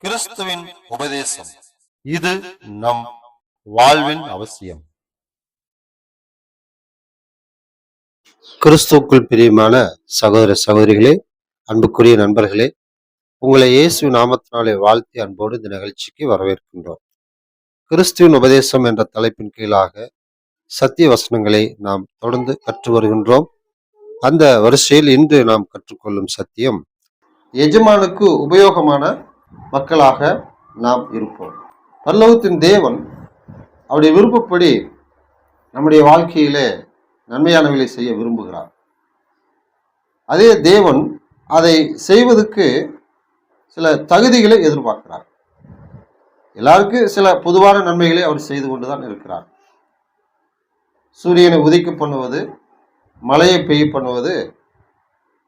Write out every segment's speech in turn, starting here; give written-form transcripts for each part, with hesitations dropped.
கிறிஸ்துவின் உபதேசம். இது நம் வாழ்வின் அவசியம். கிறிஸ்துவுக்குள் பிரியமான சகோதர சகோதரிகளே, அன்புக்குரிய நண்பர்களே, உங்களை இயேசு நாமத்தினாலே வாழ்த்தி அன்போடு இந்த நிகழ்ச்சிக்கு வரவேற்கின்றோம். கிறிஸ்துவின் உபதேசம் என்ற தலைப்பின் கீழாக சத்திய வசனங்களை நாம் தொடர்ந்து கற்று வருகின்றோம். அந்த வரிசையில் இன்று நாம் கற்றுக்கொள்ளும் சத்தியம், எஜமானுக்கு உபயோகமான மக்களாக நாம் இருப்போம். பரலோகத்தின் தேவன் அவருடைய விருப்பப்படி நம்முடைய வாழ்க்கையிலே நன்மையானவைகளை செய்ய விரும்புகிறார். அதே தேவன் அதை செய்வதற்கு சில தகுதிகளை எதிர்பார்க்கிறார். எல்லாருக்கும் சில பொதுவான நன்மைகளை அவர் செய்து கொண்டுதான் இருக்கிறார். சூரியனை உதிக்க பண்ணுவது, மழையை பெய்ய பண்ணுவது,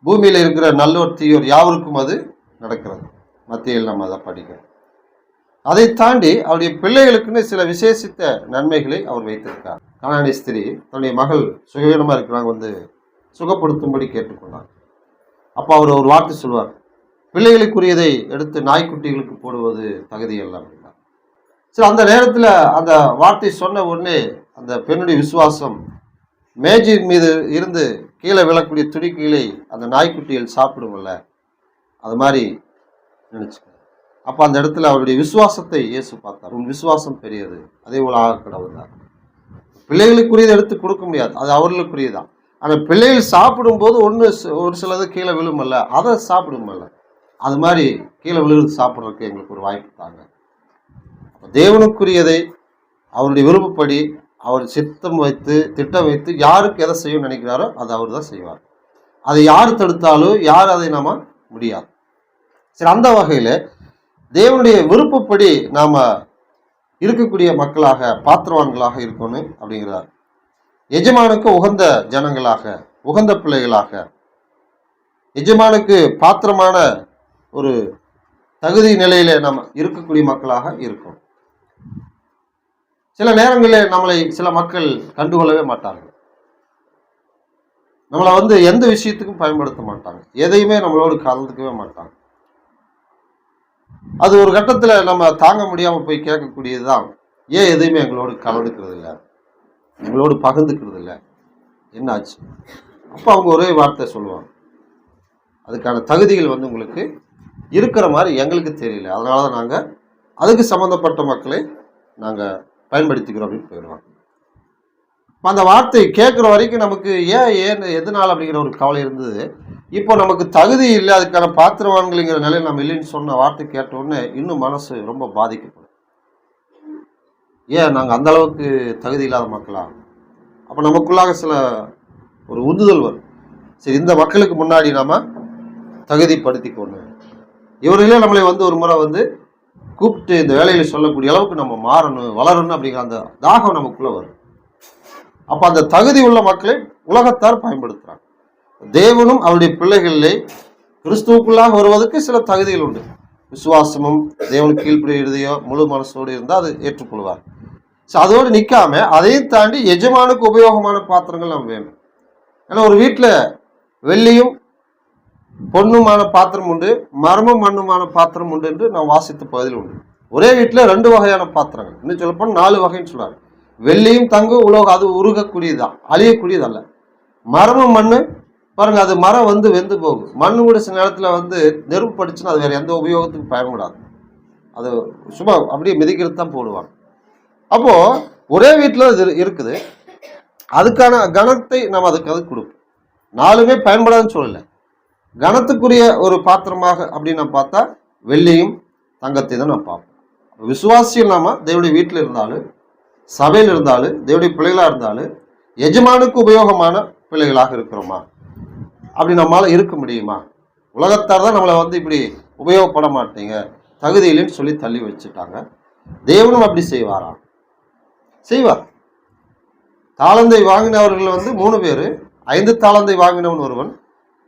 பூமியில் இருக்கிற நல்லோர் தீயோர் யாவருக்கும் அது நடக்கிறது. மத்தியில் நம்ம அதை படிக்கிறோம். அதை தாண்டி அவருடைய பிள்ளைகளுக்குன்னு சில விசேஷித்த நன்மைகளை அவர் வைத்திருக்கார். கானானிய ஸ்திரீ தன்னுடைய மகள் சுகவீனமாக இருக்கிறாங்க, வந்து சுகப்படுத்தும்படி கேட்டுக்கொண்டார். அப்போ அவர் ஒரு வார்த்தை சொல்வார், பிள்ளைகளுக்குரியதை எடுத்து நாய்க்குட்டிகளுக்கு போடுவது தகுதி அல்ல அப்படின்னா. சரி, அந்த நேரத்தில் அந்த வார்த்தை சொன்ன உடனே அந்த பெண்ணுடைய விசுவாசம் மேஜின் மீது இருந்து கீழே விழக்கூடிய துணிக்கைகளை அந்த நாய்க்குட்டிகள் சாப்பிடும்ல, அது மாதிரி நினைச்சுக்க. அப்போ அந்த இடத்துல அவருடைய விசுவாசத்தை இயேசு பார்த்தார். உன் விசுவாசம் பெரியது, அதே போல ஆக கடவுள்தான். பிள்ளைகளுக்குரியதை எடுத்து கொடுக்க முடியாது, அது அவர்களுக்குரியதான். ஆனால் பிள்ளைகள் சாப்பிடும்போது ஒரு சிலது கீழே விழுமல்ல, அதை சாப்பிடுமல்ல, அது மாதிரி கீழே விழுது சாப்பிட்றதுக்கு எங்களுக்கு ஒரு வாய்ப்பு தாங்க. தேவனுக்குரியதை அவருடைய விருப்பப்படி அவர் சித்தம் வைத்து திட்டம் வைத்து யாருக்கு எதை செய்ய நினைக்கிறாரோ அதை அவர் தான் செய்வார். அதை யார் தடுத்தாலும் யார் அதை நாம முடியாது. சரி, அந்த வகையில் தேவனுடைய விருப்பப்படி நாம இருக்கக்கூடிய மக்களாக, பாத்திரவான்களாக இருக்கணும் அப்படிங்கிறார். எஜமானுக்கு உகந்த ஜனங்களாக, உகந்த பிள்ளைகளாக, எஜமானுக்கு பாத்திரமான ஒரு தகுதி நிலையில நம்ம இருக்கக்கூடிய மக்களாக இருக்கும். சில நேரங்களில் நம்மளை சில மக்கள் கண்டுகொள்ளவே மாட்டார்கள். நம்மளை எந்த விஷயத்துக்கும் பயன்படுத்த மாட்டாங்க, எதையுமே நம்மளோடு கலந்துக்கவே மாட்டாங்க. அது ஒரு கட்டத்தில் நம்ம தாங்க முடியாமல் போய் கேட்கக்கூடியதுதான், ஏன் எதையுமே எங்களோடு கலந்துக்கிறது இல்லை, எங்களோடு பகிர்ந்துக்கிறது இல்லை, என்னாச்சு? அப்போ அவங்க ஒரே வார்த்தை சொல்லுவாங்க, அதுக்கான தகுதிகள் உங்களுக்கு இருக்கிற மாதிரி எங்களுக்கு தெரியல, அதனால தான் நாங்கள் அதுக்கு சம்மந்தப்பட்ட மக்களை நாங்கள் பயன்படுத்திக்கிறோம் அப்படின்னு போயிடுவாங்க. அந்த வார்த்தை கேட்குற வரைக்கும் நமக்கு ஏன் எதனால் அப்படிங்கிற ஒரு கவலை இருந்தது. இப்போ நமக்கு தகுதி இல்லை, அதுக்கான பாத்திரவான்கள்ங்கிற நிலையில் நம்ம இல்லைன்னு சொன்ன வார்த்தை கேட்டோடனே இன்னும் மனசு ரொம்ப பாதிக்கப்படும். ஏன் நாங்கள் அந்த அளவுக்கு தகுதி இல்லாத மக்களா? அப்போ நமக்குள்ளாக சில ஒரு உந்துதல் வரும். சரி, இந்த மக்களுக்கு முன்னாடி நாம தகுதிப்படுத்திக்கொண்டு இவர்களே நம்மளை ஒரு முறை கூப்பிட்டு இந்த வேலையில சொல்லக்கூடிய அளவுக்கு நம்ம மாறணும், வளரணும் அப்படிங்கிற அந்த தாகம் நமக்குள்ள வரும். அப்ப அந்த தகுதி உள்ள மக்களை உலகத்தார் பயன்படுத்துறாங்க. தேவனும் அவருடைய பிள்ளைகளிலே கிறிஸ்துவுக்குள்ளாக வருவதற்கு சில தகுதிகள் உண்டு. விசுவாசமும் தேவனுக்கு கீழ்ப்படியோ முழு மனசோடு இருந்தால் அது ஏற்றுக்கொள்வார். ஸோ அதோடு நிற்காம அதையும் தாண்டி எஜமானுக்கு உபயோகமான பாத்திரங்கள் நம்ம வேணும். ஏன்னா ஒரு வீட்டில் வெள்ளியும் பொண்ணுமான பாத்திரம் உண்டு, மரமும் மண்ணுமான பாத்திரம் உண்டு என்று நாம் வாசித்த பகுதியில் உண்டு. ஒரே வீட்டில் 2 வகையான பாத்திரங்கள், இன்னும் சொல்லப்போனால் 4 வகைன்னு சொல்றாரு. வெள்ளியும் தங்கம் உலோகம், அது உருகக்கூடியதுதான், அழியக்கூடியதல்ல. மரமும் மண்ணு பாருங்க, அது மரம் வெந்து போகும். மண்ணு கூட சில நேரத்தில் நெருப்பு படிச்சுன்னா அது வேற எந்த உபயோகத்துக்கு பயன்படாது, அது சும்மா அப்படியே மிதிக்கிறது தான் போடுவாங்க. அப்போ ஒரே வீட்டில் இது இருக்குது, அதுக்கான கணத்தை நம்ம அதுக்கு கொடுப்போம். 4மே பயன்படாதுன்னு சொல்லலை, கணத்துக்குரிய ஒரு பாத்திரமாக அப்படின்னு நான் பார்த்தா வெள்ளியும் தங்கத்தை தான் நான் பார்ப்போம். விசுவாசியில் நாம தேவனுடைய வீட்டில் இருந்தாலும், சபையில் இருந்தாலும், தேவனுடைய பிள்ளைகளாக இருந்தாலும், எஜமானுக்கு உபயோகமான பிள்ளைகளாக இருக்கிறோமா? அப்படி நம்மளால இருக்க முடியுமா? உலகத்தார் தான் நம்மளை இப்படி உபயோகப்பட மாட்டீங்க, தகுதியிலேன்னு சொல்லி தள்ளி வச்சுட்டாங்க. தேவனும் அப்படி செய்வாரா? செய்வார். தாளந்தை வாங்கினவர்கள் 3 பேர், 5 தாளந்தை வாங்கினவன் ஒருவன்,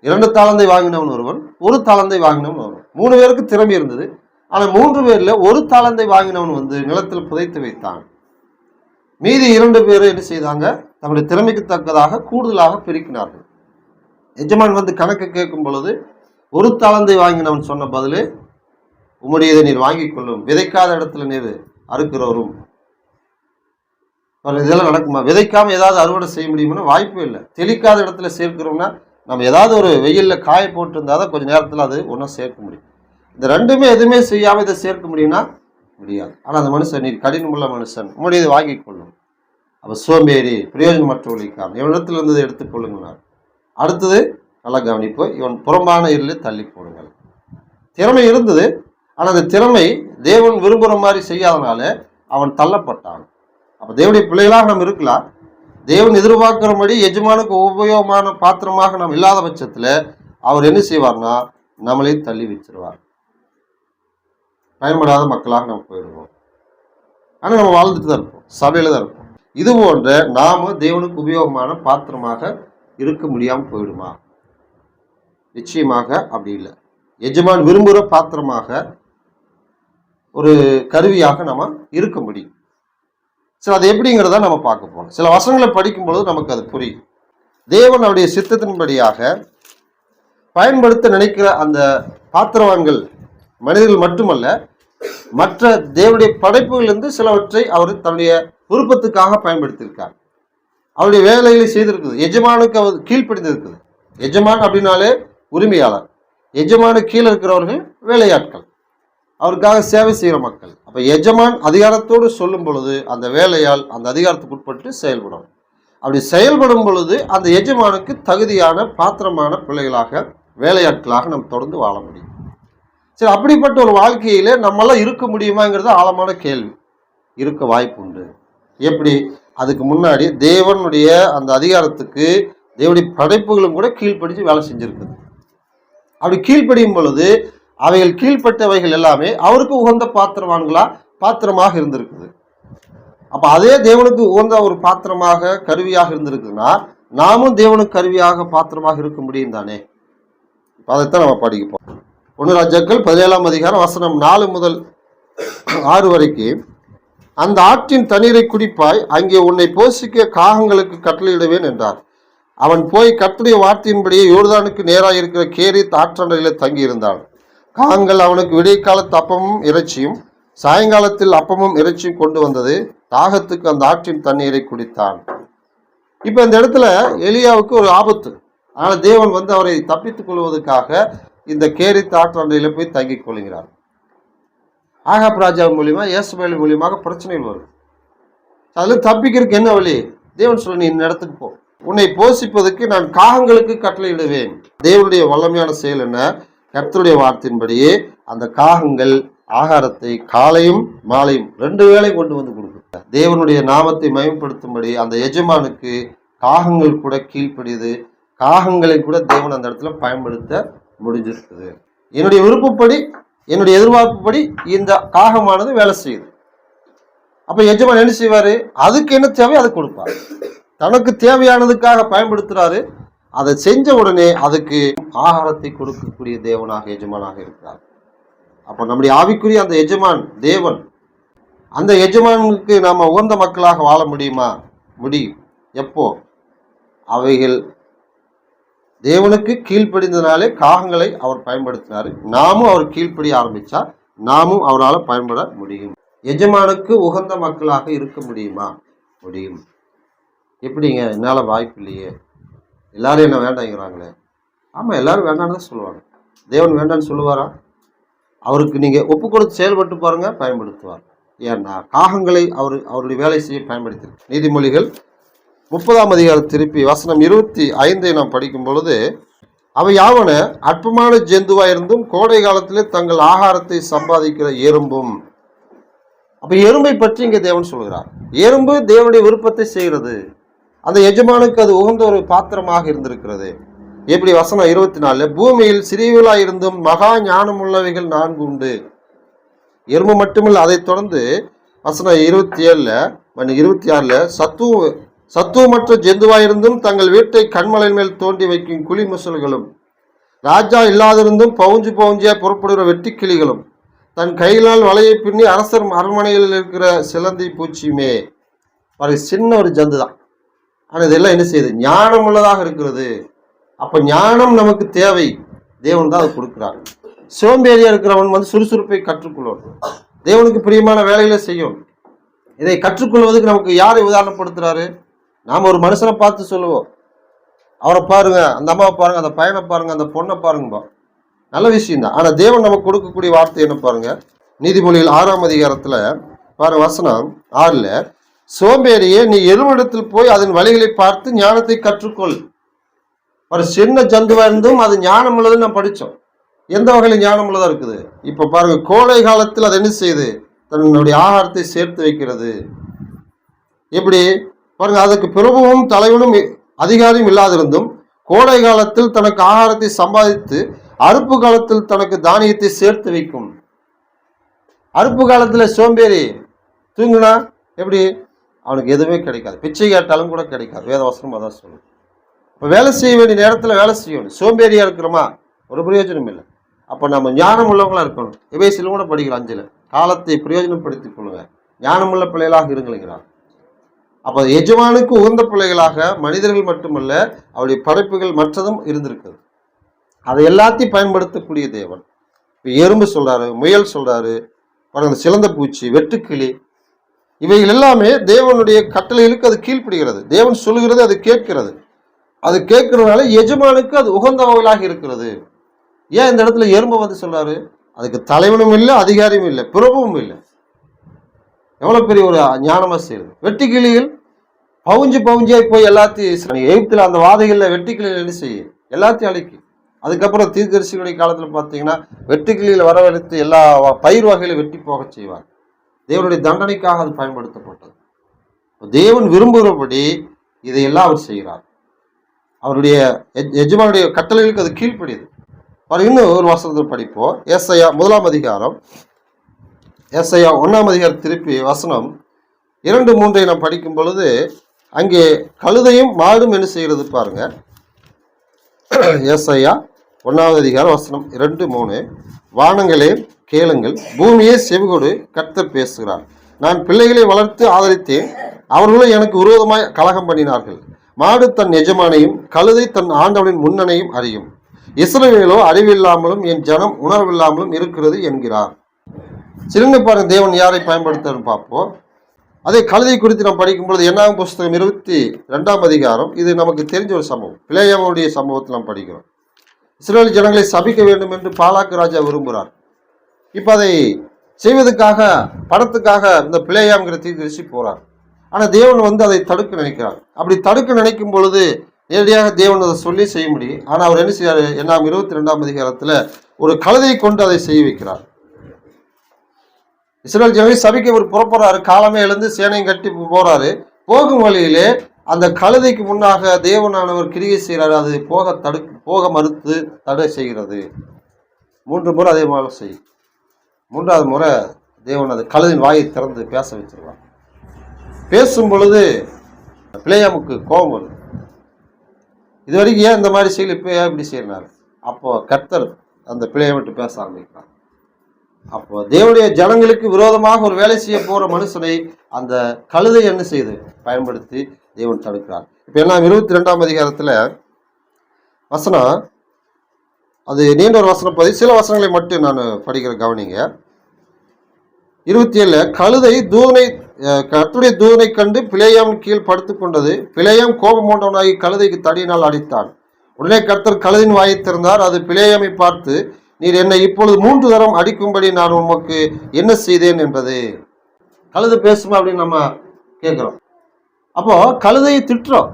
2 தாளந்தை வாங்கினவன் ஒருவன், 1 தாளந்தை வாங்கினவன் ஒருவன். 3 பேருக்கு திறமை இருந்தது. ஆனால் 3 பேர்ல 1 தாளந்தை வாங்கினவன் நிலத்தில் புதைத்து வைத்தான். மீதி 2 பேர் என்ன செய்தாங்க? தங்களுடைய திறமைக்கு தக்கதாக கூடுதலாக பெருக்கினார்கள். எஜமான் கணக்கு கேட்கும் பொழுது 1 தாளந்தை வாங்கினவன் சொன்ன பதிலே உம்முடையதை நீர் வாங்கிக் கொள்ளும். விதைக்காத இடத்துல நீர் அறுக்கிறவரும். இதெல்லாம் நடக்குமா? விதைக்காம ஏதாவது அறுவடை செய்ய முடியும்னா வாய்ப்பு இல்லை. தெளிக்காத இடத்துல சேர்க்கிறோம்னா நம்ம ஏதாவது ஒரு வெயிலில் காய போட்டிருந்தால் தான் கொஞ்சம் நேரத்தில் அது ஒன்றும் சேர்க்க முடியும். இந்த ரெண்டுமே எதுவுமே செய்யாமல் இதை சேர்க்க முடியும்னா முடியாது. ஆனால் அந்த மனுஷன் நீர் கடினமுள்ள மனுஷன், உம்முடையதை வாங்கிக் கொள்ளும். அப்போ சோம்பேறி, பிரயோஜனமற்றவழிக்காரன், இவனிடத்தில் இருந்ததை எடுத்துக்கொள்ளுங்கனார். அடுத்தது நல்லா கவனிப்பு, இவன் புறம்பான இருளில் தள்ளி போடுங்கள். திறமை இருந்தது, ஆனால் அந்த திறமை தேவன் விரும்புகிற மாதிரி செய்யாதனால அவன் தள்ளப்பட்டான். அப்போ தேவனுடைய பிள்ளைகளாக நாம் இருக்கலாம். தேவன் எதிர்பார்க்கிறபடி எஜமானுக்கு உபயோகமான பாத்திரமாக நாம் இல்லாத பட்சத்தில் அவர் என்ன செய்வார்னா நம்மளே தள்ளி வச்சிருவார். பயன்படாத மக்களாக நம்ம போயிடுவோம். ஆனால் நம்ம வாழ்ந்துட்டு தான் இருப்போம், சபையில தான் இருப்போம். இது போன்ற நாம தேவனுக்கு உபயோகமான பாத்திரமாக இருக்க முடியாமல் போயிடுமா? நிச்சயமாக அப்படி இல்லை. எஜமான் விரும்புகிற பாத்திரமாக ஒரு கருவியாக நம்ம இருக்க முடியும். சரி, அது எப்படிங்கிறத நம்ம பார்க்க போறோம். சில வசனங்களை படிக்கும் பொழுது நமக்கு அது புரியும். தேவன் அவருடைய சித்தத்தின்படியாக பயன்படுத்த நினைக்கிற அந்த பாத்திரவான்கள் மனிதர்கள் மட்டுமல்ல, மற்ற தேவனுடைய படைப்புகளிலிருந்து சிலவற்றை அவர் தன்னுடைய விருப்பத்துக்காக பயன்படுத்தியிருக்கார். அவருடைய வேலைகளை செய்திருக்குது. எஜமானுக்கு அவர் கீழ்ப்படிந்திருக்குது. எஜமான் அப்படின்னாலே உரிமையாளர். எஜமானு கீழே இருக்கிறவர்கள் வேலையாட்கள், அவருக்காக சேவை செய்கிற மக்கள். அப்போ எஜமான் அதிகாரத்தோடு சொல்லும் பொழுது அந்த வேலையால் அந்த அதிகாரத்துக்கு உட்பட்டு செயல்படும். அப்படி செயல்படும் பொழுது அந்த எஜமானுக்கு தகுதியான பாத்திரமான பிள்ளைகளாக, வேலையாட்களாக நம்ம தொடர்ந்து வாழ முடியும். சரி, அப்படிப்பட்ட ஒரு வாழ்க்கையில நம்மளாம் இருக்க முடியுமாங்கிறது ஆழமான கேள்வி. இருக்க வாய்ப்பு உண்டு. எப்படி? அதுக்கு முன்னாடி தேவனுடைய அந்த அதிகாரத்துக்கு தேவனுடைய படைப்புகளும் கூட கீழ்ப்படிஞ்சு வேலை செஞ்சிருக்குது. அப்படி கீழ்ப்படியும் பொழுது அவைகள் கீழ்ப்பட்டவைகள் எல்லாமே அவருக்கு உகந்த பாத்திரமாக இருந்திருக்குது. அப்ப அதே தேவனுக்கு உகந்த ஒரு பாத்திரமாக, கருவியாக இருந்திருக்குதுன்னா நாமும் தேவனுக்கு கருவியாக, பாத்திரமாக இருக்க முடியும் தானே? அதைத்தான் நம்ம படிப்போம். 1 ராஜாக்கள் 17ஆம் அதிகாரம் வசனம் 4 முதல் 6 வரைக்கும். அந்த ஆற்றின் தண்ணீரை குடிப்பாய், அங்கே உன்னை போஷிக்க காகங்களுக்கு கட்டளையிடுவேன் என்றார். அவன் போய் கர்த்தருடைய வார்த்தையின்படியே யோர்தானுக்கு நேராக இருக்கிற கேரித் ஆற்றண்டையில தங்கி இருந்தான். காகங்கள் அவனுக்கு விடிய காலத்து அப்பமும் இறைச்சியும், சாயங்காலத்தில் அப்பமும் இறைச்சியும் கொண்டு வந்தது. தாகத்துக்கு அந்த ஆற்றின் தண்ணீரை குடித்தான். இப்ப இந்த இடத்துல எலியாவுக்கு ஒரு ஆபத்து. அதனால தேவன் அவரை தப்பித்துக் கொள்வதற்காக இந்த கேரித் ஆற்றண்டையில போய் தங்கிக் கொள்கிறார். ஆகாப் ராஜா மூலியமா, ஏசபேல் மூலியமாக பிரச்சனைகள் வரும். அதுல தப்பிக்கிறதுக்கு என்ன வழி? தேவன் சொல்ல, நீ இந்த இடத்துக்கு போ, உன்னை போஷிப்பதற்கு நான் காகங்களுக்கு கட்டளையிடுவேன். தேவனுடைய வல்லமையான செயல் என்ன? கர்த்தருடைய வார்த்தையின்படியே அந்த காகங்கள் ஆகாரத்தை காலையும் மாலையும் 2 வேளை கொண்டு வந்து கொடுக்கும். தேவனுடைய நாமத்தை மயம்படுத்தும்படி அந்த எஜமானுக்கு காகங்கள் கூட கீழ்ப்படியுது. காகங்களை கூட தேவன் அந்த இடத்துல பயன்படுத்த முடிஞ்சிருக்குது. என்னுடைய விருப்பப்படி, என்னுடைய எதிர்பார்ப்புப்படி இந்த காகமானது வேலை செய்யுது. அப்ப எஜமான் என்ன செய்வாரு? அதுக்கு என்ன தேவையோ அதை கொடுப்பாரு. தனக்கு தேவையானதுக்காக பயன்படுத்துறாரு. அதை செஞ்ச உடனே அதுக்கு ஆகாரத்தை கொடுக்கக்கூடிய தேவனாக, எஜமானாக இருக்கிறார். அப்ப நம்முடைய ஆவிக்குரிய அந்த எஜமான் தேவன். அந்த எஜமானுக்கு நாம உகந்த மக்களாக வாழ முடியுமா? முடியும். எப்போ? அவைகள் தேவனுக்கு கீழ்ப்படிந்தனாலே காகங்களை அவர் பயன்படுத்தினாரு. நாமும் அவர் கீழ்ப்படிய ஆரம்பிச்சா நாமும் அவரால் பயன்பட முடியும். எஜமானுக்கு உகந்த மக்களாக இருக்க முடியுமா? முடியும். எப்படிங்க? என்னால் வாய்ப்பு இல்லையே, எல்லாரும் என்ன வேண்டாங்கிறாங்களே. ஆமாம், எல்லாரும் வேண்டான்னு தான் சொல்லுவாங்க. தேவன் வேண்டான்னு சொல்லுவாரா? அவருக்கு நீங்கள் ஒப்பு கொடுத்து செயல்பட்டு பாருங்க, பயன்படுத்துவார். ஏன்னா காகங்களை அவருடைய வேலை செய்ய பயன்படுத்தியிருக்கு. நீதிமொழிகள் 30ஆம் அதிகாரம் திருப்பி வசனம் 25 நாம் படிக்கும் பொழுது, அவை யாவன அற்பமான ஜந்துவாயிருந்தும் கோடை காலத்திலே தங்கள் ஆகாரத்தை சம்பாதிக்கிற எறும்பும். அப்ப எறும்பை பற்றி இங்கே தேவன் சொல்கிறார். எறும்பு தேவனுடைய விருப்பத்தை செய்கிறது. அந்த எஜமானுக்கு அது உகந்த ஒரு பாத்திரமாக இருந்திருக்கிறது. எப்படி? வசனம் 24, பூமியில் சிறியவளாயிருந்தும் மகா ஞானம் உள்ளவைகள் 4 உண்டு. எறும்பு மட்டுமில்லை, அதை தொடர்ந்து வசனம் 26 சத்துவமற்ற ஜந்துவாயிருந்தும் தங்கள் வீட்டை கண்மலை மேல் தோண்டி வைக்கும் குழி முசல்களும், ராஜா இல்லாதிருந்தும் பவுஞ்சியா புறப்படுகிற வெட்டிக்கிளிகளும், தன் கையினால் வலையை பின்னி அரசர் அரண்மனையில் இருக்கிற சிலந்தி பூச்சியுமே. சின்ன ஒரு ஜந்து தான், ஆனால் இதெல்லாம் என்ன செய்யுது? ஞானம் உள்ளதாக இருக்கிறது. அப்ப ஞானம் நமக்கு தேவை. தேவன் தான் அதை கொடுக்கிறார். சோம்பேறியா இருக்கிறவன் வந்து சுறுசுறுப்பை கற்றுக்கொள்ளணும். தேவனுக்கு பிரியமான வேலைகளை செய்யும். இதை கற்றுக்கொள்வதற்கு நமக்கு யாரை உதாரணப்படுத்துறாரு? நாம் ஒரு மனுஷனை பார்த்து சொல்லுவோம், அவரை பாருங்க, அந்த அம்மாவை பாருங்க, அந்த பையனை பாருங்க, அந்த பொண்ணை பாருங்கப்பா, நல்ல விஷயம் தான். ஆனா தேவன் நமக்கு கொடுக்கக்கூடிய வார்த்தை என்ன பாருங்க, நீதிமொழிகள் 6ஆம் அதிகாரத்துல பாருங்க, வசனம் 6ல, சோம்பேறியே நீ எருமிடத்தில் போய் அதன் வழிகளை பார்த்து ஞானத்தை கற்றுக்கொள். ஒரு சின்ன ஜந்துவா இருந்தும் அது ஞானம் உள்ளதுன்னு நான் படித்தோம். எந்த வகையில ஞானம் உள்ளதா இருக்குது? இப்ப பாருங்க, கோடை காலத்தில் அது என்ன செய்யுது? தன்னுடைய ஆகாரத்தை சேர்த்து வைக்கிறது. எப்படி பாருங்க, அதுக்கு பிரபுவும் தலைவனும் அதிகாரியும் இல்லாதிருந்தும் கோடை காலத்தில் தனக்கு ஆகாரத்தை சம்பாதித்து அறுப்பு காலத்தில் தனக்கு தானியத்தை சேர்த்து வைக்கும். அறுப்பு காலத்துல சோம்பேறி தூங்குனா எப்படி? அவனுக்கு எதுவுமே கிடைக்காது, பிச்சை கேட்டாலும் கூட கிடைக்காது. வேதவசனம் அதான் சொல்லும். இப்போ வேலை செய்ய வேண்டிய நேரத்தில் வேலை செய்யணும். சோம்பேறியா இருக்கிறோமா? ஒரு பிரயோஜனம் இல்லை. அப்போ நம்ம ஞானம் உள்ளவங்களா இருக்கணும். எபேசிலும் கூட படிக்கிறோம் 5ல், காலத்தை பிரயோஜனப்படுத்திக் கொள்ளுங்க, ஞானமுள்ள பிள்ளைகளாக இருங்களுங்கிறார். அப்போ எஜமானுக்கு உகந்த பிள்ளைகளாக மனிதர்கள் மட்டுமல்ல, அவருடைய படைப்புகள் மற்றதும் இருந்திருக்குது. அதை எல்லாத்தையும் பயன்படுத்தக்கூடிய தேவன். இப்போ எறும்பு சொல்றாரு, முயல் சொல்றாரு, சிலந்த பூச்சி, வெட்டுக்கிளி, இவைகள் எல்லாமே தேவனுடைய கட்டளைகளுக்கு அது கீழ்ப்படுகிறது. தேவன் சொல்லுகிறது அது கேட்கிறது. அது கேட்கறதுனால எஜமானுக்கு அது உகந்தவர்களாக இருக்கிறது. ஏன் இந்த இடத்துல எறும்பை வந்து சொல்றாரு? அதுக்கு தலைவனும் இல்லை, அதிகாரியும் இல்லை, பிரபுவும் இல்லை. எவ்வளவு பெரிய ஒரு ஞானமா செய்யுது. வெட்டுக்கிளிகள் பவுஞ்சியாய் போய் எல்லாத்தையும் எகிப்துல அந்த வாதைகள்ல வெட்டுக்கிளிகள் என்ன செய்யும்? எல்லாத்தையும் அழிக்கும். அதுக்கப்புறம் தீர்க்கதரிசிகளுடைய காலத்துல பார்த்தீங்கன்னா வெட்டுக்கிளியில் வரவழைத்து எல்லா பயிர் வகையில வெட்டி போக செய்வார். தேவனுடைய தண்டனைக்காக அது பயன்படுத்தப்பட்டது. தேவன் விரும்புகிறபடி இதையெல்லாம் அவர் செய்கிறார். அவருடைய எஜமானுடைய கட்டளைகளுக்கு அது கீழ்ப்படியுது. இன்னும் ஒரு வசனத்தில் படிப்போம். ஏசாயா 1ஆம் அதிகாரம், ஏசாயா 1ஆம் அதிகாரம் திருப்பி வசனம் 2, 3 நாம் படிக்கும் பொழுது அங்கே கழுதையும் மாடும் என்ன செய்கிறது பாருங்க. ஏசாயா 1ஆவது அதிகாரம் வசனம் 2, 3, வானங்களே கேளுங்கள், பூமியே செவிகொடு, கர்த்தர் பேசுகிறார். நான் பிள்ளைகளை வளர்த்து ஆதரித்தேன், அவர்களும் எனக்கு விரோதமாய் கலகம் பண்ணினார்கள். மாடு தன் எஜமானையும் கழுதை தன் ஆண்டவனின் முன்னனையும் அறியும். இஸ்ரவேலோ அறிவில்லாமலும் என் ஜனம் உணர்வில்லாமலும் இருக்கிறது என்கிறார். சிறுங்க பாருங்க, தேவன் யாரை பயன்படுத்தன்னு பார்ப்போம். அதே கழுதை குறித்து நாம் படிக்கும்பொழுது 8ஆம் புஸ்தகம் 22ஆம் அதிகாரம், இது நமக்கு தெரிஞ்ச ஒரு சம்பவம். பிலேயாமுடைய சம்பவத்தை நாம் படிக்கிறோம். இஸ்ரவேல் ஜனங்களை சபிக்க வேண்டும் என்று பாலாக்கு ராஜா விரும்புகிறார். இப்போ அதை செய்வதற்காக படத்துக்காக இந்த பிலேயாம்ங்கிற தீர்க்கதரிசி போறார். ஆனால் தேவன் வந்து அதை தடுக்க நினைக்கிறார். அப்படி தடுக்க நினைக்கும் பொழுது நேரடியாக தேவன் அதை சொல்லி செய்ய முடியும். ஆனால் அவர் என்ன செய்யறாரு? 22ஆம் அதிகாரத்தில் ஒரு கழுதையை கொண்டு அதை செய்ய வைக்கிறார். இஸ்ரவேல் ஜனங்களை சபிக்க அவர் புறப்படுறாரு. காலமே எழுந்து சேனையும் கட்டி போறாரு. போகும் வழியிலே அந்த கழுதைக்கு முன்னாக தேவனானவர் கிரியை செய்கிறாரு. அது போக மறுத்து தடை செய்கிறது. 3 முறை அதே மாதிரி செய்யும். 3வது முறை தேவன் அது கழுதின் வாயை திறந்து பேச வச்சிருவார். பேசும் பொழுது பிலேயாமுக்கு கோபம் வருது. இது வரைக்கும் ஏன் இந்த மாதிரி செய்யல, இப்போ ஏன் இப்படி செய்யறாரு? அப்போ கர்த்தர் அந்த பிலேயாமிட்டு பேச ஆரம்பிக்கிறார். அப்போ தேவனுடைய ஜனங்களுக்கு விரோதமாக ஒரு வேலை செய்ய போற மனுஷனை அந்த கழுதை என்ன செய்து பயன்படுத்தி தேவன் தடுக்கிறார். இப்போ எல்லாம் 22ஆம் அதிகாரத்துல வசனம், அது நீண்ட ஒரு வசனம் பதி, சில வசனங்களை மட்டும் நான் படிக்கிற கவனிங்க. 27 கழுதை கர்த்தருடைய தூதனை கண்டு பிலேயாம் கீழ் படுத்து கொண்டது. பிலேயாம் கோபமூண்டவனாகி கழுதைக்கு தடியினால் அடித்தான். உடனே கர்த்தர் கழுதின் வாயை திறந்தார். அது பிலேயாமை பார்த்து, நீர் என்னை இப்பொழுது 3 தரம் அடிக்கும்படி நான் உமக்கு என்ன செய்தேன் என்றது. கழுதை பேசுமா அப்படின்னு நம்ம கேட்கிறோம். அப்போ கழுதையை திட்டுறோம்.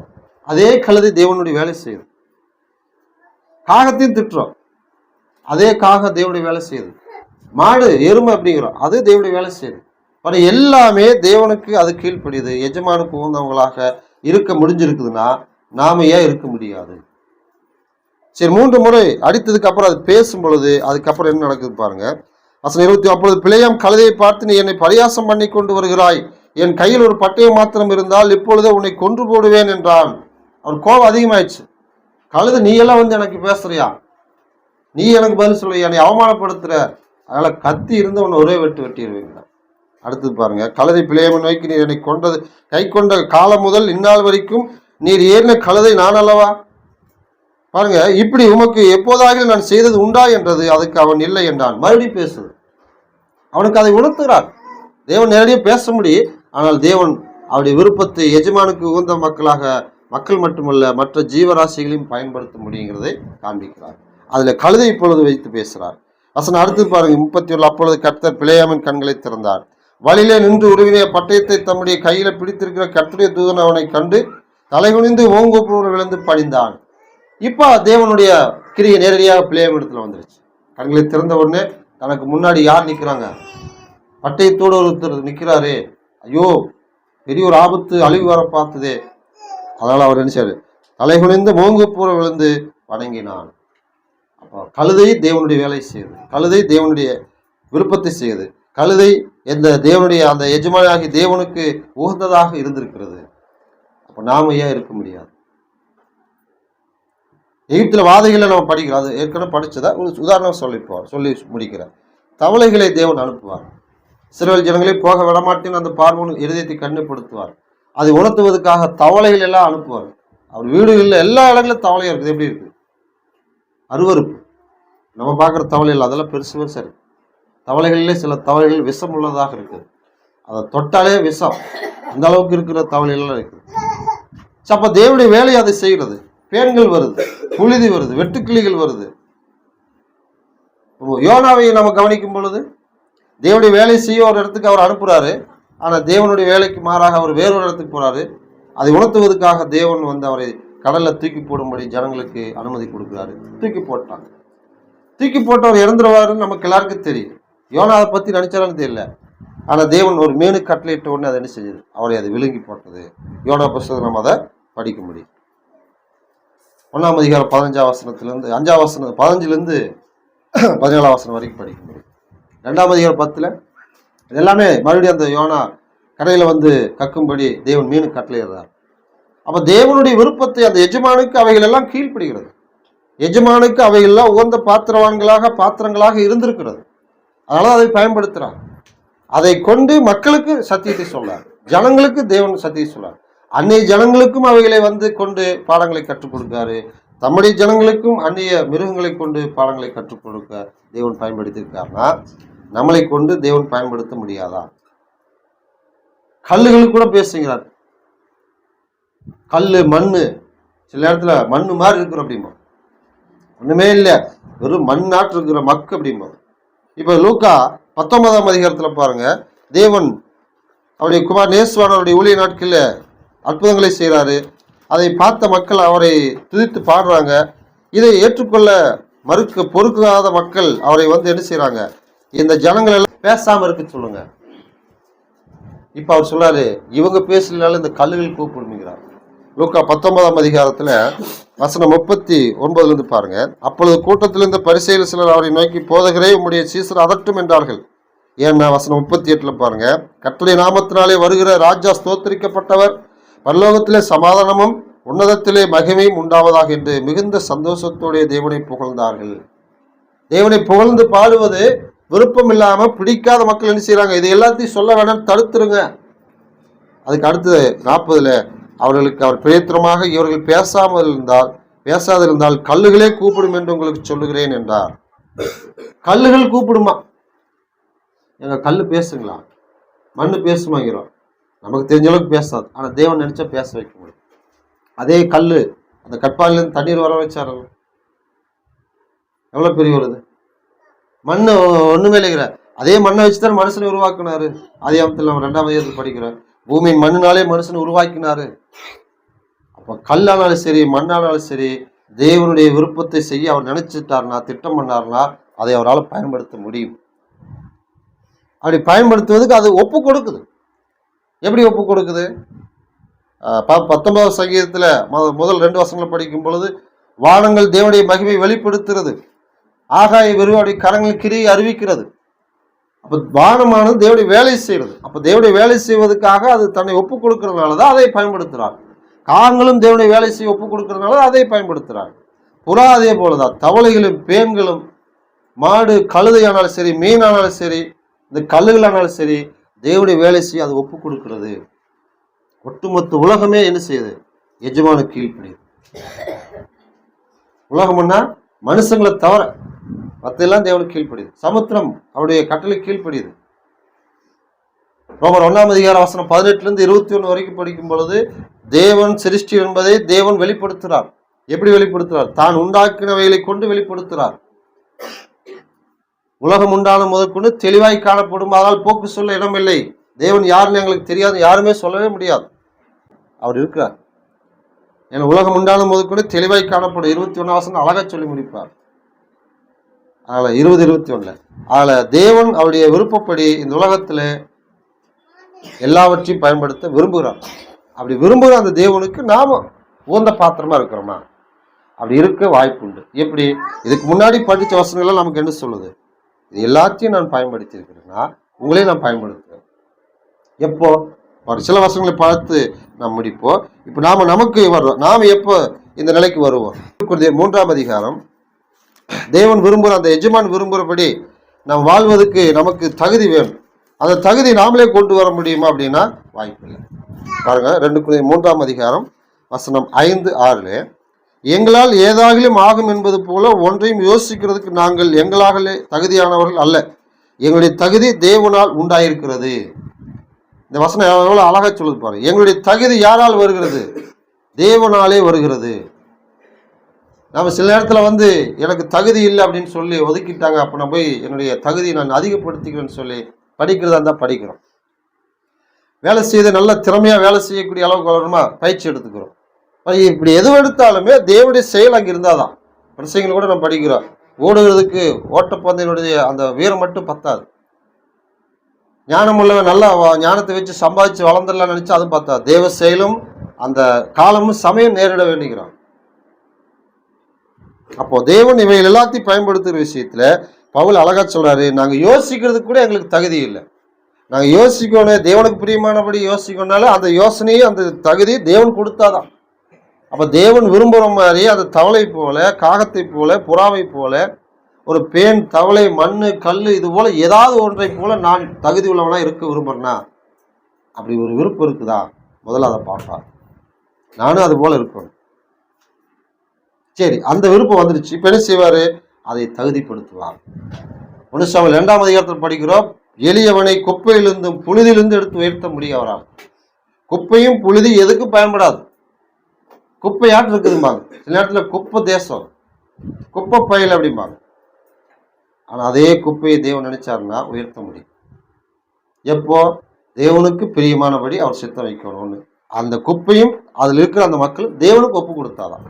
அதே கழுதை தேவனுடைய வேலை செய்யுது. காகத்தையும் திட்டுறோம். அதே காகம் தேவனுடைய வேலை செய்யுது. மாடு எருமை அப்படிங்கிறோம், அது தேவனுடைய வேலை செய்யுது. எல்லாமே தேவனுக்கு அது கீழ்ப்படியுது. எஜமானுக்கு உகந்தவங்களாக இருக்க முடிஞ்சிருக்குதுன்னா நாம ஏன் இருக்க முடியாது? சரி, 3 முறை அடித்ததுக்கு அப்புறம் அது பேசும் பொழுது அதுக்கப்புறம் என்ன நடக்குது பாருங்க. வசனம் 20, அப்பொழுது பிலேயாம் கழுதையை பார்த்து, நீ என்னை பரியாசம் பண்ணி கொண்டு வருகிறாய், என் கையில் ஒரு பட்டயம் மாத்திரம் இருந்தால் இப்பொழுதே உன்னை கொன்று போடுவேன் என்றான். அவர் கோபம் அதிகமாயிடுச்சு. கழுதை, நீ எல்லாம் வந்து எனக்கு பேசுறியா? நீ எனக்கு பதில் சொல்றியா? நீ அவமானப்படுத்துற. அதனால கத்தி இருந்து உன்னை ஒரே வெட்டிடுவீங்க. அடுத்தது பாருங்க, கழுதை பிலேயாமை நோக்கி, நீர் என்னை கை கொண்ட காலம் முதல் இந்நாள் வரைக்கும் நீர் ஏறின கழுதை நான் அல்லவா? பாருங்க, இப்படி உமக்கு எப்போதாக நான் செய்தது உண்டா என்றது. அதுக்கு அவன் இல்லை என்றான். மறுபடியும் பேசுது. அவனுக்கு அதை உணர்த்துகிறார். தேவன் நேரடியாக பேச முடியும். ஆனால் தேவன் அவருடைய விருப்பத்தை எஜமானுக்கு உகந்த மக்கள் மட்டுமல்ல மற்ற ஜீவராசிகளையும் பயன்படுத்த முடியுங்கிறதை காண்பிக்கிறார். அதுல கழுதை இப்பொழுது வைத்து பேசுகிறார். வசனம் அடுத்து பாருங்க, 37. அப்பொழுது கர்த்தர் பிலேயாமின் கண்களை திறந்தார். வழியிலே நின்று உருவின பட்டயத்தை தம்முடைய கையில பிடித்திருக்கிற கர்த்தருடைய தூதன் அவனை கண்டு தலைகுனிந்து ஓங்கோப்பூர் விழுந்து பணிந்தான். இப்ப தேவனுடைய கிரியை நேரடியாக பிலேயாம் இடத்துல வந்துருச்சு. கண்களை திறந்த உடனே தனக்கு முன்னாடி யார் நிற்கிறாங்க? பட்டயத்தோடு ஒருத்தர் நிற்கிறாரு. ஐயோ, பெரிய ஒரு ஆபத்து, அழிவு வர பார்த்ததே. அதனால அவர் நினைச்சாரு, தலைகுனிந்து ஓங்கோப்பூர விழுந்து வணங்கினான். அப்போ கழுதை தேவனுடைய வேலை செய்யுது. கழுதை தேவனுடைய விருப்பத்தை செய்யுது. கழுதை எந்த தேவனுடைய அந்த எஜமானியாகி தேவனுக்கு உகந்ததாக இருந்திருக்கிறது. அப்போ நாம ஏன் இருக்க முடியாது? எகிப்துல வாதைகளை நம்ம படிக்கிறோம். அது ஏற்கனவே படிச்சதா ஒரு உதாரணம் சொல்லி முடிக்கிறேன். தவளைகளை தேவன் அனுப்புவார். இஸ்ரவேல் ஜனங்களை போக விடமாட்டேன்னு அந்த பார்வோன் இருதயத்தை கண்ணுப்படுத்துவார். அதை உணர்த்துவதற்காக தவளைகள் எல்லாம் அனுப்புவார். அவர் வீடுகளில் எல்லா இடங்களிலும் தவளையா இருக்குது. எப்படி இருக்கு? அருவருப்பு. நம்ம பார்க்குற தவளைகள் அதெல்லாம் பெருசு பெருசாக இருக்கு. தவளைகளிலே சில தவளைகள் விஷம் உள்ளதாக இருக்குது. அதை தொட்டாலே விஷம், அந்த அளவுக்கு இருக்கிற தவளைகள்லாம் இருக்குது. அப்போ தேவனுடைய வேலையை அதை செய்கிறது. பேன்கள் வருது, புழுதி வருது, வெட்டுக்கிளிகள் வருது. யோனாவை நம்ம கவனிக்கும் பொழுது தேவனுடைய வேலை செய்ய ஒரு இடத்துக்கு அவர் அனுப்புறாரு. ஆனால் தேவனுடைய வேலைக்கு மாறாக அவர் வேறொரு இடத்துக்கு போறாரு. அதை உணர்த்துவதற்காக தேவன் வந்து அவரை கடல்ல தூக்கி போடும்படி ஜனங்களுக்கு அனுமதி கொடுக்குறாரு. தூக்கி போட்டாங்க. தூக்கி போட்டவர் இறந்துருவாருன்னு நமக்கு எல்லாருக்கும் தெரியும். யோனா அதை பத்தி நினைச்சாலும் தெரியல. ஆனால் தேவன் ஒரு மீனு கட்டளையிட்ட உடனே அதை என்ன செஞ்சது? அவரை அதை விழுங்கி போட்டது. யோனா புஸ்தகம் நம்ம அதை படிக்க முடியும். 1ஆம் அதிகாரம் 15ஆம் வசனத்திலிருந்து 5ஆம் வசனம் 15லேருந்து 17ஆம் வசனம் வரைக்கும் படிக்க முடியும். 2ஆம் அதிகாரம் 10 இது எல்லாமே மறுபடியும் அந்த யோனா கரையில் வந்து கக்கும்படி தேவன் மீனு கட்டளையிடுறார். அப்போ தேவனுடைய விருப்பத்தை அந்த எஜமானுக்கு அவைகள் எல்லாம் கீழ்ப்படுகிறது. எஜமானுக்கு அவைகள்லாம் உகந்த பாத்திரங்களாக இருந்திருக்கிறது. அதனால அதை பயன்படுத்துறார். அதை கொண்டு மக்களுக்கு சத்தியத்தை சொல்றார். ஜனங்களுக்கு தேவன் சத்தியத்தை சொல்றார். அந்நிய ஜனங்களுக்கும் அவைகளை வந்து கொண்டு பாடங்களை கற்றுக் கொடுக்காரு. தம்முடைய ஜனங்களுக்கும் அந்நிய மிருகங்களை கொண்டு பாடங்களை கற்றுக் கொடுக்க தேவன் பயன்படுத்தியிருக்காருன்னா நம்மளை கொண்டு தேவன் பயன்படுத்த முடியாதா? கல்லுகளுக்கு கூட பேசுகிறார். கல்லு, மண்ணு, சில நேரத்துல மண்ணு மாதிரி இருக்கிற அப்படிமா, ஒண்ணுமே இல்லை, வெறும் மண் நாட்டு இருக்கிற மக்கு அப்படிமா. இப்ப லூக்கா 19ஆம் அதிகாரத்துல பாருங்க, தேவன் அவருடைய குமார் நேசுவானவருடைய ஊழிய நாட்கள்ல அற்புதங்களை செய்கிறாரு. அதை பார்த்த மக்கள் அவரை துதித்து பாடுறாங்க. இதை ஏற்றுக்கொள்ள பொறுக்காத மக்கள் அவரை வந்து என்ன செய்யறாங்க? இந்த ஜனங்கள் எல்லாம் பேசாம இருக்கு சொல்லுங்க. இப்ப அவர் சொல்லாரு, இவங்க பேசலனால இந்த கல்லுகள் கூப்பிடுங்கிறார். லூக்கா 19ஆம் அதிகாரத்துல வசனம் 39 பாருங்க. அப்பொழுது கூட்டத்திலிருந்து பரிசேயர் சிலர் அவரை நோக்கி, போதகரே, உம்முடைய சீசர் அதட்டும் என்றார்கள். ஏன்னா வசனம் 38 பாருங்க, கர்த்தருடைய நாமத்தினாலே வருகிற ராஜா ஸ்தோத்திரிக்கப்பட்டவர், பரலோகத்திலே சமாதானமும் உன்னதத்திலே மகிமையும் உண்டாவதாக என்று மிகுந்த சந்தோஷத்தோடைய தேவனை புகழ்ந்தார்கள். தேவனை புகழ்ந்து பாடுவது விருப்பம் இல்லாம பிடிக்காத மக்கள் என்ன செய்யறாங்க? இது எல்லாத்தையும் சொல்ல வேணாம், தடுத்துருங்க. அதுக்கு அடுத்து 40 அவர்களுக்கு அவர் பிரயத்திரமாக இவர்கள் பேசாதிருந்தால் கல்லுகளே கூப்பிடும் என்று உங்களுக்கு சொல்லுகிறேன் என்றார். கல்லுகள் கூப்பிடுமா? எங்க கல்லு பேசுங்களா? மண்ணு பேசுமாங்கிறோம். நமக்கு தெரிஞ்ச அளவுக்கு பேசாது. ஆனா தேவன் நினைச்சா பேச வைக்க முடியும். அதே கல்லு அந்த கற்பாலிலிருந்து தண்ணீர் வர வச்சாரு. எவ்வளவு பெரிய வருது? மண்ணு ஒண்ணுமே இல்லைங்கிற அதே மண்ணை வச்சுதான் மனுஷனை உருவாக்குனாரு. அதே அமைப்பில் நம்ம 2ஆம் அதிகாரத்தில் படிக்கிறோம். பூமியின் மண்ணினாலே மனுஷனை உருவாக்கினாரு. அப்ப கல்லானாலும் சரி, மண்ணானாலும் சரி, தேவனுடைய விருப்பத்தை செய்ய அவர் நினைச்சிட்டாருனா, திட்டம் பண்ணாருன்னா அதை அவரால் பயன்படுத்த முடியும். அப்படி பயன்படுத்துவதுக்கு அது ஒப்பு கொடுக்குது. எப்படி ஒப்பு கொடுக்குது? 19ஆம் சங்கீதத்துல முதல் 2 வசனங்களை படிக்கும் பொழுது, வானங்கள் தேவனுடைய மகிமை வெளிப்படுத்துறது, ஆகாய விரிவாடைய கரங்கள் கிரியை அறிவிக்கிறது. அப்ப வானமானது தேவனுடைய வேலை செய்யறது. அப்ப தேவனுடைய வேலை செய்வதற்காக அது தன்னை ஒப்பு கொடுக்கறதுனாலதான் அதை பயன்படுத்துறார். காகங்களும் தேவனுடைய வேலை செய்ய ஒப்பு கொடுக்கறதுனால அதை பயன்படுத்துறார். புறா அதே போலதான். தவளைகளும் பேன்களும், மாடு, கழுதையானாலும் சரி, மீனானாலும் சரி, இந்த கல்லுகளானாலும் சரி, தேவனுடைய வேலை செய்ய அது ஒப்பு கொடுக்கிறது. ஒட்டுமொத்த உலகமே என்ன செய்யுது? எஜமான கீழ்ப்படியுது. உலகம்னா மனுஷங்களை தவிர மற்றெல்லாம் தேவனுக்கு கீழ்ப்படியுது. சமுத்திரம் அவருடைய கட்டளை கீழ்ப்படியுது. ரோமர் 1 18 21 வரைக்கும் படிக்கும் பொழுது தேவன் சிருஷ்டி என்பதை தேவன் வெளிப்படுத்துகிறார். எப்படி வெளிப்படுத்துகிறார்? தான் உண்டாக்கினவைகளை கொண்டு வெளிப்படுத்துகிறார். உலகம் உண்டான முதற்கொண்டு தெளிவாய் காணப்படும், அதனால் போக்கு சொல்ல இடமில்லை. தேவன் யாருன்னு எங்களுக்கு தெரியாது, யாருமே சொல்லவே முடியாது. அவர் இருக்கிறார். ஏன்னா உலகம் உண்டான முதற்கொண்டு தெளிவாய் காணப்படும் 21 அழகா சொல்லி முடிப்பார். அதனால 20-21 அதுல தேவன் அவருடைய விருப்பப்படி இந்த உலகத்துல எல்லாவற்றையும் பயன்படுத்த விரும்புகிறார். அப்படி விரும்புகிற அந்த தேவனுக்கு நாம உகந்த பாத்திரமா இருக்கிறோமா? அப்படி இருக்க வாய்ப்பு உண்டு. எப்படி? இதுக்கு முன்னாடி படித்த வசனங்கள்லாம் நமக்கு என்ன சொல்லுது? இது எல்லாத்தையும் நான் பயன்படுத்தி இருக்கிறேன்னா உங்களையும் நான் பயன்படுத்துறேன். எப்போ? ஒரு சில வசனங்களை பார்த்து நாம் முடிப்போம். இப்போ நமக்கு வர்றோம். நாம் எப்போ இந்த நிலைக்கு வருவோம்? 3 தேவன் விரும்புகிற அந்த எஜமான் விரும்புகிறபடி நாம் வாழ்வதற்கு நமக்கு தகுதி வேணும். அந்த தகுதி நாமளே கொண்டு வர முடியுமா அப்படின்னா வாய்ப்பு இல்லை. பாருங்க, 2 வசனம் 5-6 எங்களால் ஏதாகிலும் ஆகும் என்பது போல ஒன்றையும் யோசிக்கிறதுக்கு நாங்கள் எங்களாகவே தகுதியானவர்கள் அல்ல, எங்களுடைய தகுதி தேவனால் உண்டாயிருக்கிறது. இந்த வசனம் எவ்வளவு அழகா சொல்லுது பாருங்க. எங்களுடைய தகுதி யாரால் வருகிறது? தேவனாலே வருகிறது. நம்ம சில நேரத்தில் எனக்கு தகுதி இல்லை அப்படின்னு சொல்லி ஒதுக்கிட்டாங்க. அப்போ நான் போய் என்னுடைய தகுதியை நான் அதிகப்படுத்திக்கிறேன்னு சொல்லி படிக்கிறதா இருந்தால் படிக்கிறோம். வேலை செய்து நல்ல திறமையாக வேலை செய்யக்கூடிய அளவுக்கு வளரணுமா? பயிற்சி எடுத்துக்கிறோம். இப்படி எது எடுத்தாலுமே தேவனுடைய செயல் அங்கே இருந்தால் தான். பிரசங்களை கூட நம்ம படிக்கிறோம். ஓடுகிறதுக்கு ஓட்டப்பந்தயனுடைய அந்த வீரம் மட்டும் பத்தாது. ஞானம் உள்ளவன் நல்லா ஞானத்தை வச்சு சம்பாதிச்சு வளர்ந்துடலாம் நினைச்சா அதுவும் பத்தாது. தேவ செயலும் அந்த காலமும் சமயம் நேரிட வேண்டிக்கிறோம். அப்போ தேவன் இவைகள் எல்லாத்தையும் பயன்படுத்துகிற விஷயத்துல பவுல் அழகா சொல்றாரு, நாங்கள் யோசிக்கிறதுக்கு கூட எங்களுக்கு தகுதி இல்லை. நாங்கள் யோசிக்கணும், தேவனுக்கு பிரியமானபடி யோசிக்கணும்னால அந்த யோசனையை அந்த தகுதி தேவன் கொடுத்தாதான். அப்போ தேவன் விரும்புகிற மாதிரி அந்த தவளை போல, காகத்தை போல, புறாவை போல, ஒரு பேன், தவளை, மண், கல், இது போல ஏதாவது ஒன்றை போல நான் தகுதி உள்ளவனா இருக்க விரும்புறேன்னா அப்படி ஒரு விருப்பம் இருக்குதா? முதல்ல அதை பார்ப்பார். நானும் அது போல இருக்கணும். சரி, அந்த விருப்பம் வந்துருச்சு. இப்போ என்ன செய்வாரு? அதை தகுதிப்படுத்துவார். 1 சாமுவேல் 2 படிக்கிறோம். எளியவனை குப்பையிலிருந்தும் புழுதியிலிருந்து எடுத்து உயர்த்த முடியவரால். குப்பையும் புழுதி எதுக்கு பயன்படாது? குப்பையாட்டு இருக்குதும்பாங்க. சில நேரத்தில் குப்பை தேசம், குப்பை பயில் அப்படிம்பாங்க. ஆனால் அதே குப்பையை தேவன் நினைச்சாருன்னா உயர்த்த முடியும். எப்போ? தேவனுக்கு பிரியமானபடி அவர் சித்தம் வைக்கணும்னு. அந்த குப்பையும் அதில் இருக்கிற அந்த மக்கள் தேவனுக்கு ஒப்பு கொடுத்தாதான்.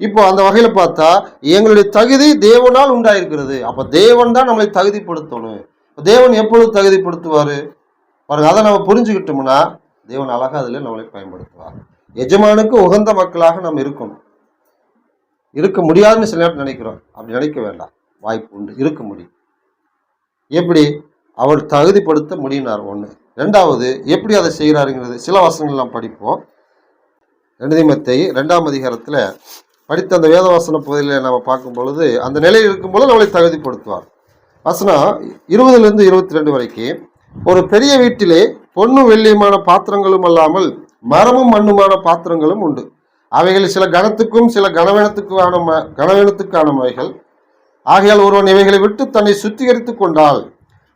இப்போ அந்த வகையில் பார்த்தா எங்களுடைய தகுதி தேவனால் உண்டாயிருக்கிறது. அப்போ தேவன் தான் நம்மளை தகுதிப்படுத்தணும். தேவன் எப்பொழுது தகுதிப்படுத்துவார் பாருங்க. அதை நம்ம புரிஞ்சுக்கிட்டோம்னா தேவன் அழகாக அதில் நம்மளை பயன்படுத்துவார். எஜமானுக்கு உகந்த மக்களாக நம்ம இருக்கணும். இருக்க முடியாதுன்னு சில நேரம் நினைக்கிறோம். அப்படி நினைக்க வேண்டாம், வாய்ப்பு உண்டு, இருக்க முடியும். எப்படி? அவர் தகுதிப்படுத்த முடியினார். 1. 2வது எப்படி அதை செய்கிறாருங்கிறது சில வசனங்கள் நாம் படிப்போம். 2 தீமோத்தேயு 2 படித்த அந்த வேதவாசன பகுதியில் நம்ம பார்க்கும் பொழுது அந்த நிலையில் இருக்கும்போது நம்மளை தகுதிப்படுத்துவார். வசனம் 20-22 வரைக்கும், ஒரு பெரிய வீட்டிலே பொன்னும் வெள்ளியுமான பாத்திரங்களும் அல்லாமல் மரமும் மண்ணுமான பாத்திரங்களும் உண்டு. அவைகளில் சில கனத்துக்கும் சில கனவீனத்துக்கானவைகள். ஆகையால் ஒருவன் இவைகளை விட்டு தன்னை சுத்திகரித்து கொண்டால்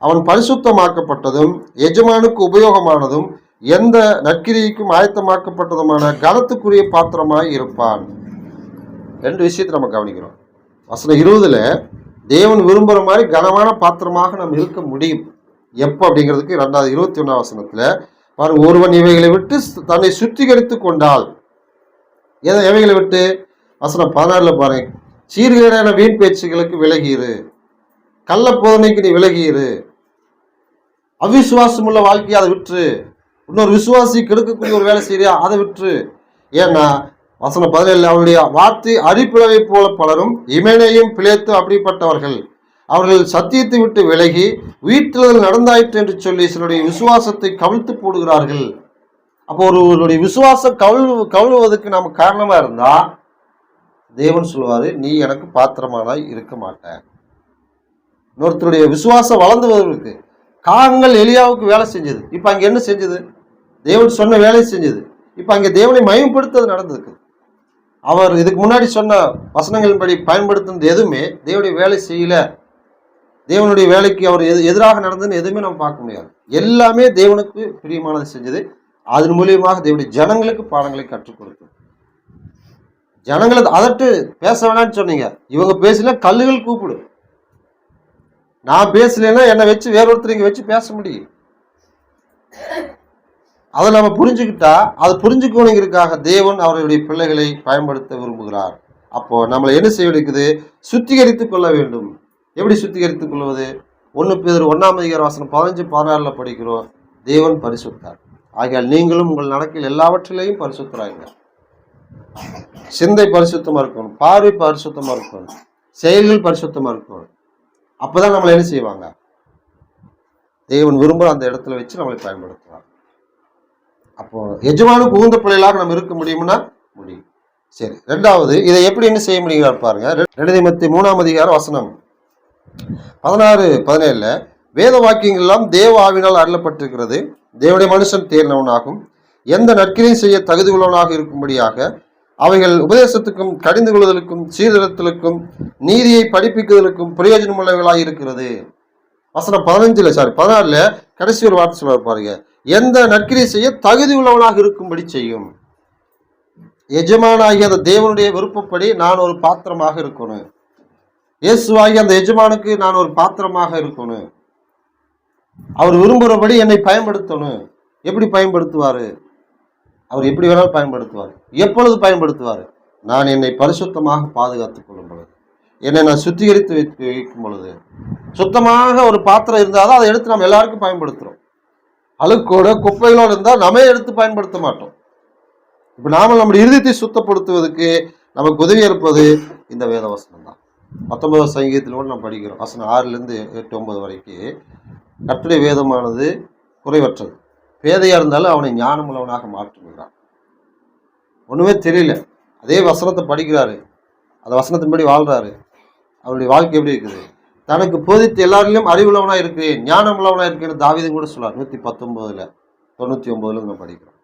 அவன் பரிசுத்தமாக்கப்பட்டதும் எஜமானுக்கு உபயோகமானதும் எந்த நற்கிரிக்கும் ஆயத்தமாக்கப்பட்டதுமான கனத்துக்குரிய பாத்திரமாய் இருப்பான். 2 விஷயத்தை நம்ம கவனிக்கிறோம். வசனம் 20 தேவன் விரும்புகிற மாதிரி கனமான பாத்திரமாக நம்ம இருக்க முடியும். எப்போ அப்படிங்கிறதுக்கு 21 பாருங்க, ஒருவன் இவைகளை விட்டு தன்னை சுத்திகரித்து கொண்டால். எவைகளை விட்டு? வசனம் 16 பாருங்க, சீர்கேடான வீண் பேச்சுகளுக்கு விலகிரு, கள்ள போதனைக்கு நீ விலகிரு, அவிசுவாசம் உள்ள வாழ்க்கையை அதை விட்டுரு, இன்னொரு விசுவாசி கெடுக்கக்கூடிய ஒரு வேலை செய்யறியா அதை விட்டுரு. ஏன்னா வசனம் 17 அவருடைய வார்த்தை அரிப்பிளவை போல பலரும் இமேனையும் பிழைத்து அப்படிப்பட்டவர்கள் அவர்கள் சத்தியத்தை விட்டு விலகி வீட்டில் நடந்தாயிற்று என்று சொல்லி சிலருடைய விசுவாசத்தை கவிழ்த்து போடுகிறார்கள். அப்போ ஒருவருடைய விசுவாசம் கவிழ்வதற்கு நம்ம காரணமா இருந்தா தேவன் சொல்லுவாரு, நீ எனக்கு பாத்திரமானாய் இருக்க மாட்டேன். இன்னொருத்தருடைய விசுவாசம் வளர்ந்துவதற்கு காகங்கள் எலியாவுக்கு வேலை செஞ்சது. இப்ப அங்க என்ன செஞ்சது? தேவன் சொன்ன வேலை செஞ்சது. இப்ப அங்க தேவனை மயம்படுத்தது நடந்திருக்கு. அவர் இதுக்கு முன்னாடி சொன்ன வசனங்களின்படி பயன்படுத்துனது எதுவுமே தேவனுடைய வேலை செய்யல, தேவனுடைய வேலைக்கு அவர் எதிராக நடந்ததுன்னு எதுவுமே நம்ம பார்க்க முடியாது. எல்லாமே தேவனுக்கு பிரியமானதை செஞ்சது. அதன் மூலியமாக தேவனுடைய ஜனங்களுக்கு பாடங்களை கற்றுக் கொடுத்தது. ஜனங்களை அதட்டு பேச வேணாம்னு சொன்னீங்க, இவங்க பேசல கல்லுகள் கூப்பிடு. நான் பேசலைன்னா என்னை வச்சு வேறொருத்தர் இங்க வச்சு பேச முடியும். அதை நம்ம புரிஞ்சுக்கிட்டா, அது புரிஞ்சுக்கணுங்கிறதுக்காக தேவன் அவருடைய பிள்ளைகளை பயன்படுத்த விரும்புகிறார். அப்போ நம்மளை என்ன செய்ய வேண்டியது? சுத்திகரித்துக் கொள்ள வேண்டும். எப்படி சுத்திகரித்துக் கொள்வது? 1 பேதுரு 1:15-16 படிக்கிறோம். தேவன் பரிசுத்தார், ஆகையால் நீங்களும் உங்கள் நடக்கையில் எல்லாவற்றிலையும் பரிசுத்தராங்க. சிந்தை பரிசுத்தமா இருக்கணும், பார்வை பரிசுத்தமா இருக்கணும், செயல்கள் பரிசுத்தமா இருக்கணும். அப்பதான் நம்மளை என்ன செய்வாங்க? தேவன் விரும்புகிற அந்த இடத்துல வச்சு நம்மளை பயன்படுத்துவார். அப்போ எஜமானுக்கு உகந்த பிள்ளைகளாக நம்ம இருக்க முடியும்னா முடியும். சரி, ரெண்டாவது இதை எப்படி என்ன செய்ய முடியுங்க பாருங்க. 2 தீமோத்தேயு 3:16-17 வேத வாக்கியங்கள் எல்லாம் தேவ ஆவினால் அருளப்பட்டிருக்கிறது. தேவனுடைய மனுஷன் தேர்ந்தவனாகும், எந்த நற்கிரியும் செய்ய தகுதி உள்ளவனாக இருக்கும்படியாக அவைகள் உபதேசத்துக்கும் கடிந்து கொள்வதற்கும் சீர்திருத்தலுக்கும் நீதியை படிப்பிக்குதலுக்கும் பிரயோஜனமுள்ளவைகளாக இருக்கிறது. வசனம் 16 கடைசி ஒரு வார்த்தை சொல்ல பாருங்க. எந்த நற்கிரியை செய்ய தகுதி உள்ளவனாக இருக்கும்படி செய்யும். எஜமானாகிய அந்த தேவனுடைய விருப்பப்படி நான் ஒரு பாத்திரமாக இருக்கணும். இயேசுவாகிய அந்த எஜமானுக்கு நான் ஒரு பாத்திரமாக இருக்கணும். அவர் விரும்புகிறபடி என்னை பயன்படுத்தணும். எப்படி பயன்படுத்துவாரு? அவர் எப்படி வேணாலும் பயன்படுத்துவார். எப்பொழுது பயன்படுத்துவார்? நான் என்னை பரிசுத்தமாக பாதுகாத்துக் கொள்ளும் பொழுது, என்னை நான் சுத்திகரித்து வைக்கும் பொழுது. சுத்தமாக ஒரு பாத்திரம் இருந்தால் தான் அதை எடுத்து நம்ம எல்லாருக்கும் பயன்படுத்துகிறோம். அழுக்கோட குப்பைகளோடு இருந்தால் நம்ம எடுத்து பயன்படுத்த மாட்டோம். இப்போ நாம நம்முடைய இருதயத்தை சுத்தப்படுத்துவதற்கு நமக்கு உதவி இருப்பது இந்த வேத வசனம் தான். 19 சங்கீதத்தில் கூட நம்ம படிக்கிறோம். வசனம் 6-8-9 வரைக்கும் கர்த்தருடைய வேதமானது குறைவற்றது. பேதையா இருந்தாலும் அவனை ஞானமுள்ளவனாக மாற்றுகிறான். ஒண்ணுமே தெரியல, அதே வசனத்தை படிக்கிறாரு, அந்த வசனத்தின்படி வாழ்றாரு. அவருடைய வாழ்க்கை எப்படி இருக்குது? தனக்கு போதித்து எல்லாரிலும் அறிவுள்ளவனா இருக்கிறேன், ஞானம் உள்ளவனா இருக்கிறேன் தாவீதும் கூட சொல்றார். 119-99 நம்ம படிக்கிறோம்.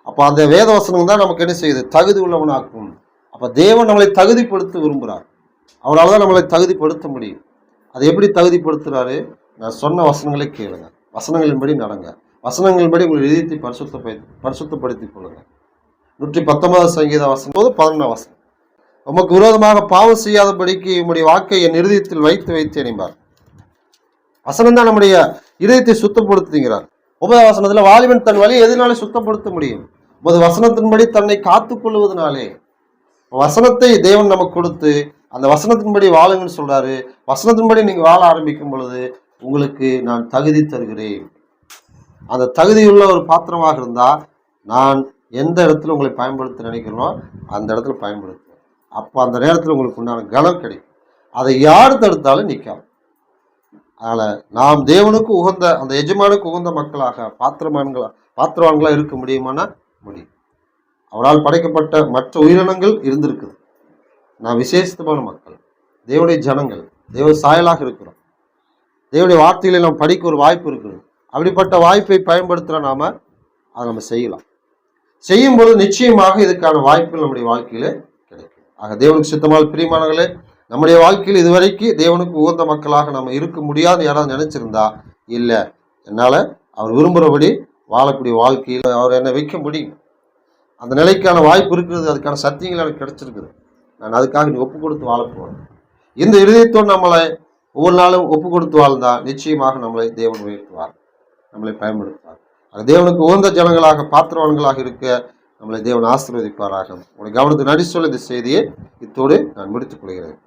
அப்போ அந்த வேத வசனம் தான் நமக்கு என்ன செய்யுது? தகுதி உள்ளவனாக்கும். அப்ப தேவன் நம்மளை தகுதிப்படுத்த விரும்புகிறார். அவரால் தான் நம்மளை தகுதிப்படுத்த முடியும். அதை எப்படி தகுதிப்படுத்துறாரு? நான் சொன்ன வசனங்களை கேளுங்க, வசனங்களின்படி நடங்க, வசனங்களின்படி உங்கள் இதயத்தை பரிசுத்தப்படுத்திக் கொள்ளுங்க. 119 சங்கீத வசனம் 11 வசனம். உமக்கு விரோதமாக பாவம் செய்யாதபடிக்கு உம்முடைய வாக்கை என் இருதயத்தில் வைத்து என்பார். வசனம் தான் நம்முடைய இதயத்தை சுத்தப்படுத்துகிறார். 9 வசனத்துல வாலிபன் தன் வழியை எதனாலே சுத்தப்படுத்த முடியும்? வசனத்தின்படி தன்னை காத்துக் கொள்வதனாலே. வசனத்தை தேவன் நமக்கு கொடுத்து அந்த வசனத்தின்படி வாழுங்கன்னு சொல்றாரு. வசனத்தின்படி நீங்க வாழ ஆரம்பிக்கும் பொழுது உங்களுக்கு நான் தகுதி தருகிறேன். அந்த தகுதியுள்ள ஒரு பாத்திரமாக இருந்தா நான் எந்த இடத்துல உங்களை பயன்படுத்த நினைக்கிறனோ அந்த இடத்துல பயன்படுத்துவேன். அப்போ அந்த நேரத்தில் உங்களுக்கு உண்டான கனம் கிடைக்கும். அதை யார் தடுத்தாலும் நிற்காது. அதனால நாம் தேவனுக்கு உகந்த, அந்த எஜமானுக்கு உகந்த மக்களாக பாத்திரவான்களா இருக்க முடியுமானா முடியும். அவரால் படைக்கப்பட்ட மற்ற உயிரினங்கள் இருந்திருக்குது. நான் விசேஷமான மக்கள், தேவனுடைய ஜனங்கள், தேவ சாயலாக இருக்கிறோம். தேவனுடைய வார்த்தைகளை நாம் படிக்க ஒரு வாய்ப்பு இருக்குது. அப்படிப்பட்ட வாய்ப்பை பயன்படுத்துகிற நாம அதை நம்ம செய்யலாம். செய்யும் பொழுது நிச்சயமாக இதுக்கான வாய்ப்புகள் நம்முடைய வாழ்க்கையில கிடைக்கும். ஆக தேவனுக்கு சித்தமான பிரியமானவர்களே, நம்முடைய வாழ்க்கையில் இதுவரைக்கும் தேவனுக்கு உகந்த மக்களாக நம்ம இருக்க முடியாதுன்னு யாராவது நினைச்சிருந்தா, இல்லை என்னால் அவர் விரும்புகிறபடி வாழக்கூடிய வாழ்க்கையில் அவர் என்னை வைக்க முடியும், அந்த நிலைக்கான வாய்ப்பு இருக்கிறது, அதுக்கான சத்தியங்கள் எனக்கு கிடைச்சிருக்குது, நான் அதுக்காக நீ ஒப்பு கொடுத்து வாழ போகிறேன். இந்த இருதயத்தோடு நம்மளை ஒவ்வொரு நாளும் ஒப்பு கொடுத்து வாழ்ந்தால் நிச்சயமாக நம்மளை தேவன் உயர்த்துவார், நம்மளை பயன்படுத்துவார். அது தேவனுக்கு உகந்த ஜனங்களாக பாத்திரவான்களாக இருக்க நம்மளை தேவன் ஆசீர்வதிப்பாராக. உங்களுடைய கவனத்தை நடி சொல்ல இந்த செய்தியை இத்தோடு நான் முடித்துக் கொள்கிறேன்.